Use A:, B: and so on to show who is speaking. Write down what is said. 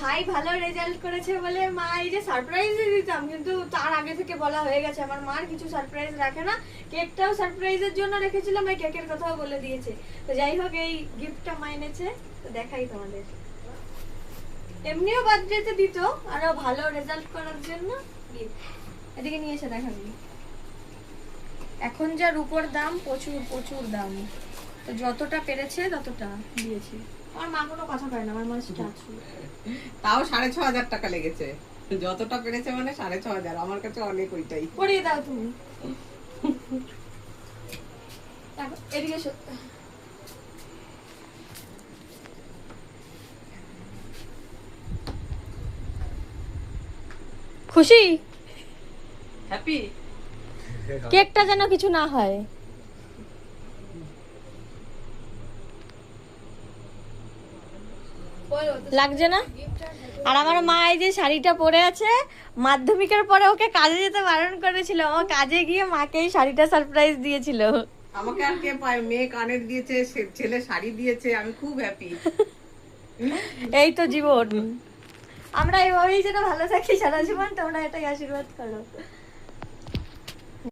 A: ভাই ভালো রেজাল্ট করেছে বলে মা এই যে সারপ্রাইজ দিতাম, কিন্তু তার আগে থেকে বলা হয়ে গেছে আমার মার কিছু সারপ্রাইজ রাখে না। কেকটাও সারপ্রাইজের জন্য রেখেছিলাম, এই কেকের কথাও বলে দিয়েছে। তো যাই হোক, এই গিফটটা মা এনেছে, তো দেখাই তোমাদের। এমনিও বার্থডেতে দিত, আরো ভালো রেজাল্ট করার জন্য গিফট। এদিকে নিয়ে এসে দেখাবি। এখন যা রূপোর দাম, প্রচুর প্রচুর দাম, তো যতটা পেরেছে ততটা দিয়েছি। আমার মা কোনো কথা কয় না, আমার মা স্ট্যাচু।
B: তাও 6,500 টাকা লেগেছে, যতটা পেরেছে মানে 6,500। আমার কাছে অনেক ওইটাই।
A: পরিয়ে দাও তুমি। এদিকে এসো। খুশি?
B: হ্যাপি?
A: কেকটা যেন কিছু না হয়। লাগছে না? আর আমার মা এই যে শাড়িটা পরে আছে, মাধ্যমিকের পরে ওকে কাজে যেতে বারণ করেছিল, ও কাজে গিয়ে মাকে এই শাড়িটা সারপ্রাইজ দিয়েছিল।
B: আমাকে আর কে পায়? মেয়ে কানের দিয়েছে, ছেলে শাড়ি দিয়েছে, আমি খুব হ্যাপি।
A: এই তো জীবন, আমরা এভাবেই যেন ভালো থাকি সারা জীবন, তোমরা এটাই আশীর্বাদ করো।